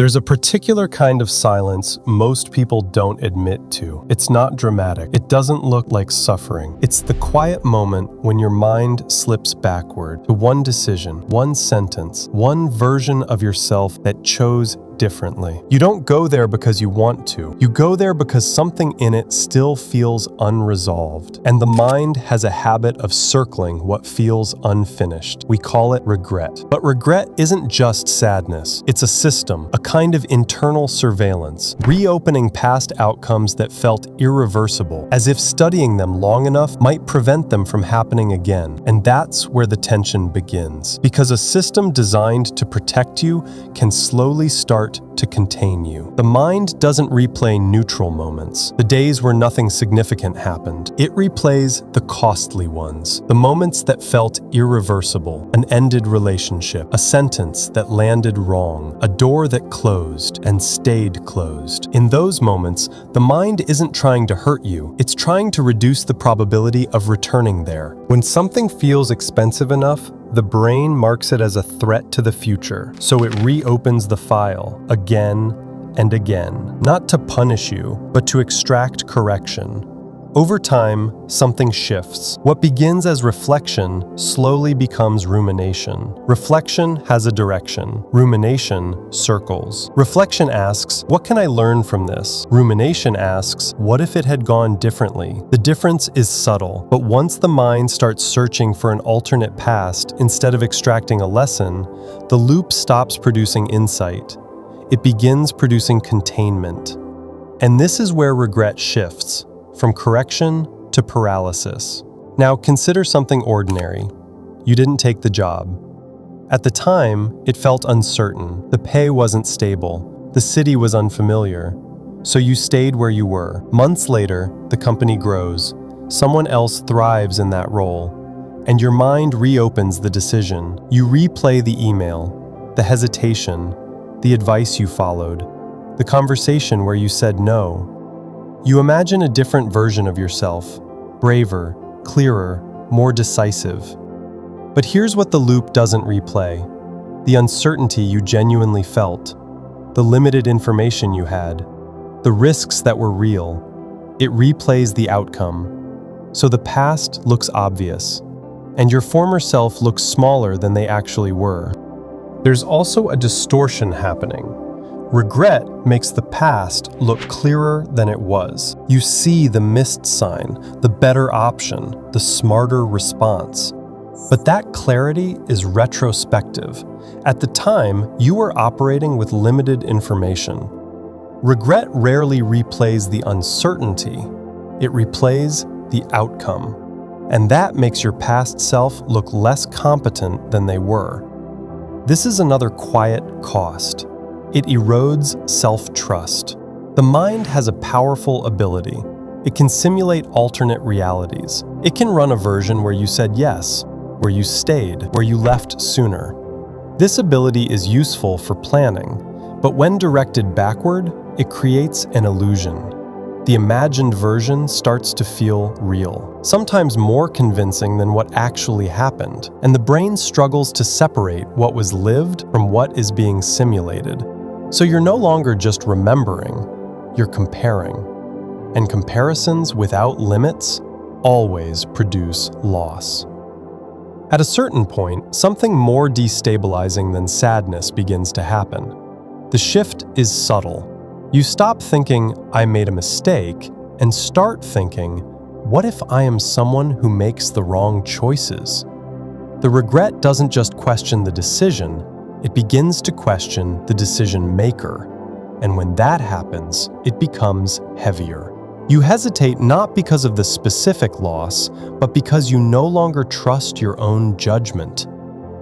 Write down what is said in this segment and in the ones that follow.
There's a particular kind of silence most people don't admit to. It's not dramatic. It doesn't look like suffering. It's the quiet moment when your mind slips backward to one decision, one sentence, one version of yourself that chose differently. You don't go there because you want to. You go there because something in it still feels unresolved. And the mind has a habit of circling what feels unfinished. We call it regret. But regret isn't just sadness. It's a system, a kind of internal surveillance, reopening past outcomes that felt irreversible, as if studying them long enough might prevent them from happening again. And that's where the tension begins. Because a system designed to protect you can slowly start to contain you. The mind doesn't replay neutral moments, the days where nothing significant happened. It replays the costly ones, the moments that felt irreversible, an ended relationship, a sentence that landed wrong, a door that closed and stayed closed. In those moments, the mind isn't trying to hurt you, it's trying to reduce the probability of returning there. When something feels expensive enough, the brain marks it as a threat to the future, so it reopens the file again and again, not to punish you, but to extract correction. Over time, something shifts. What begins as reflection slowly becomes rumination. Reflection has a direction. Rumination circles. Reflection asks, what can I learn from this? Rumination asks, what if it had gone differently? The difference is subtle, but once the mind starts searching for an alternate past instead of extracting a lesson, the loop stops producing insight. It begins producing containment. And this is where regret shifts, from correction to paralysis. Now consider something ordinary. You didn't take the job. At the time, it felt uncertain. The pay wasn't stable. The city was unfamiliar. So you stayed where you were. Months later, the company grows. Someone else thrives in that role. And your mind reopens the decision. You replay the email, the hesitation, the advice you followed, the conversation where you said no. You imagine a different version of yourself, braver, clearer, more decisive. But here's what the loop doesn't replay: the uncertainty you genuinely felt, the limited information you had, the risks that were real. It replays the outcome. So the past looks obvious, and your former self looks smaller than they actually were. There's also a distortion happening. Regret makes the past look clearer than it was. You see the missed sign, the better option, the smarter response. But that clarity is retrospective. At the time, you were operating with limited information. Regret rarely replays the uncertainty. It replays the outcome. And that makes your past self look less competent than they were. This is another quiet cost. It erodes self-trust. The mind has a powerful ability. It can simulate alternate realities. It can run a version where you said yes, where you stayed, where you left sooner. This ability is useful for planning, but when directed backward, it creates an illusion. The imagined version starts to feel real, sometimes more convincing than what actually happened, and the brain struggles to separate what was lived from what is being simulated. So you're no longer just remembering, you're comparing. And comparisons without limits always produce loss. At a certain point, something more destabilizing than sadness begins to happen. The shift is subtle. You stop thinking, I made a mistake, and start thinking, what if I am someone who makes the wrong choices? The regret doesn't just question the decision, it begins to question the decision maker. And when that happens, it becomes heavier. You hesitate not because of the specific loss, but because you no longer trust your own judgment.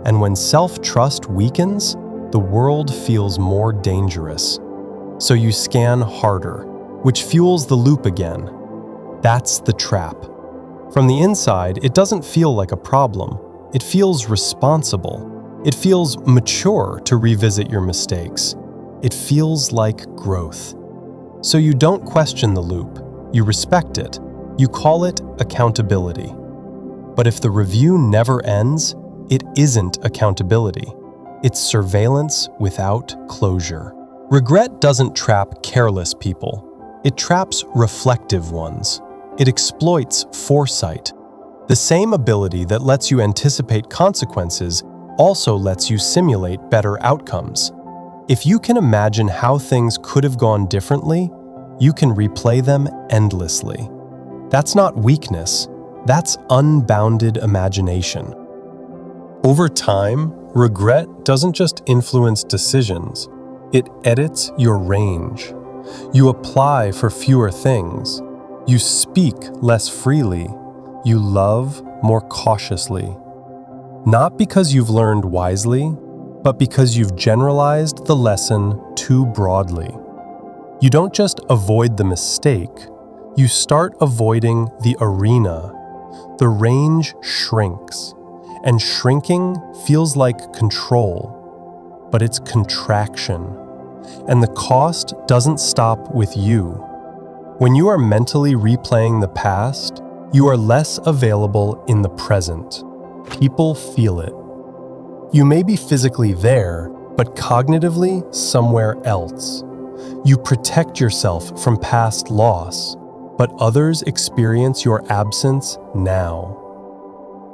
And when self-trust weakens, the world feels more dangerous. So you scan harder, which fuels the loop again. That's the trap. From the inside, it doesn't feel like a problem. It feels responsible. It feels mature to revisit your mistakes. It feels like growth. So you don't question the loop. You respect it. You call it accountability. But if the review never ends, it isn't accountability. It's surveillance without closure. Regret doesn't trap careless people. It traps reflective ones. It exploits foresight. The same ability that lets you anticipate consequences also lets you simulate better outcomes. If you can imagine how things could have gone differently, you can replay them endlessly. That's not weakness, that's unbounded imagination. Over time, regret doesn't just influence decisions, it edits your range. You apply for fewer things. You speak less freely. You love more cautiously. Not because you've learned wisely, but because you've generalized the lesson too broadly. You don't just avoid the mistake, you start avoiding the arena. The range shrinks, and shrinking feels like control, but it's contraction. And the cost doesn't stop with you. When you are mentally replaying the past, you are less available in the present. People feel it. You may be physically there, but cognitively somewhere else. You protect yourself from past loss, but others experience your absence now.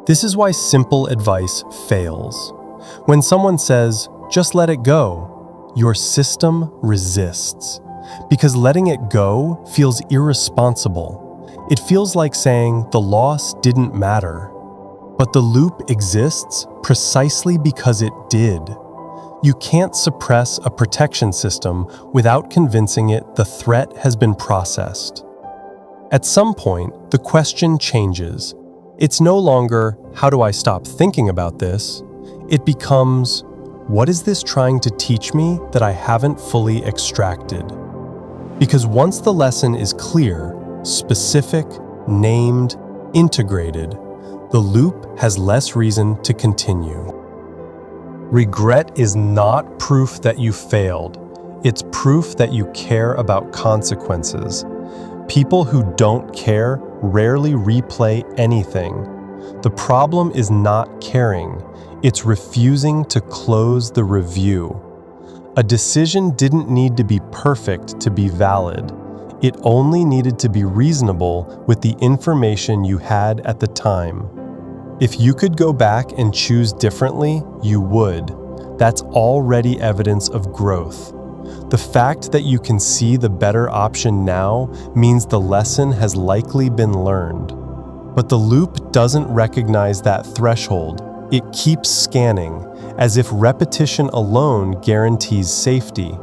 This is why simple advice fails. When someone says, "Just let it go," your system resists. Because letting it go feels irresponsible. It feels like saying the loss didn't matter. But the loop exists precisely because it did. You can't suppress a protection system without convincing it the threat has been processed. At some point, the question changes. It's no longer, how do I stop thinking about this? It becomes, what is this trying to teach me that I haven't fully extracted? Because once the lesson is clear, specific, named, integrated, the loop has less reason to continue. Regret is not proof that you failed. It's proof that you care about consequences. People who don't care rarely replay anything. The problem is not caring. It's refusing to close the review. A decision didn't need to be perfect to be valid. It only needed to be reasonable with the information you had at the time. If you could go back and choose differently, you would. That's already evidence of growth. The fact that you can see the better option now means the lesson has likely been learned. But the loop doesn't recognize that threshold. It keeps scanning, as if repetition alone guarantees safety.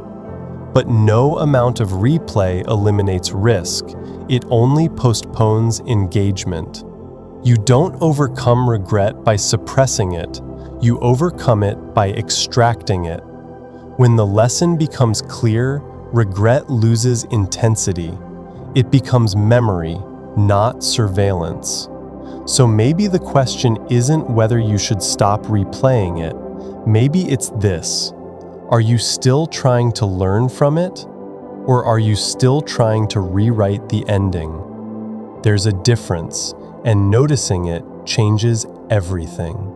But no amount of replay eliminates risk. It only postpones engagement. You don't overcome regret by suppressing it. You overcome it by extracting it. When the lesson becomes clear, regret loses intensity. It becomes memory, not surveillance. So maybe the question isn't whether you should stop replaying it. Maybe it's this. Are you still trying to learn from it? Or are you still trying to rewrite the ending? There's a difference, and noticing it changes everything.